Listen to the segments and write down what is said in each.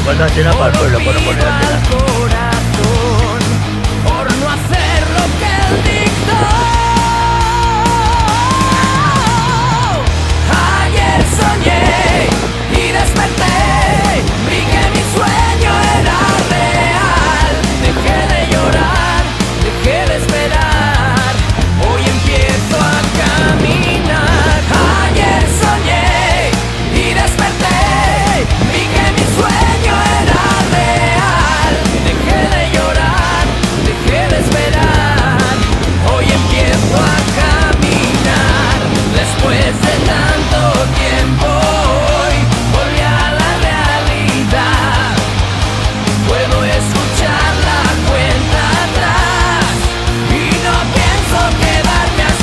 Falta antena para el pueblo, por no poner antena. Corazón, por no hacer lo que él dictó. Ayer soñé y desperté, vi que mi sueño era real. Dejé de llorar, dejé de esperar, hoy empiezo a caminar. Ayer soñé y desperté, vi que mi sueño era real. Dejé de llorar, dejé de esperar, hoy empiezo a caminar. Después de tanto tiempo hoy volví a la realidad. Puedo escuchar la cuenta atrás y no pienso quedarme a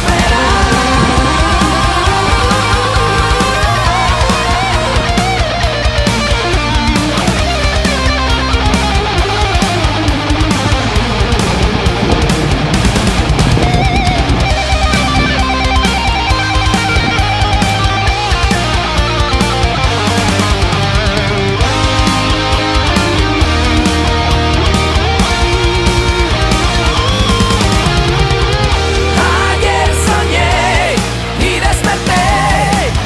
Ayer soñé y desperté,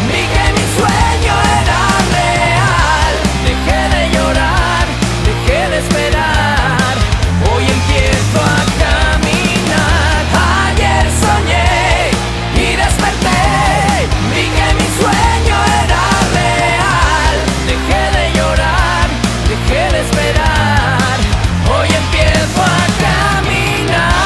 vi que mi sueño era real. Dejé de llorar, dejé de esperar, hoy empiezo a caminar. Ayer soñé y desperté, vi que mi sueño era real. Dejé de llorar, dejé de esperar, hoy empiezo a caminar.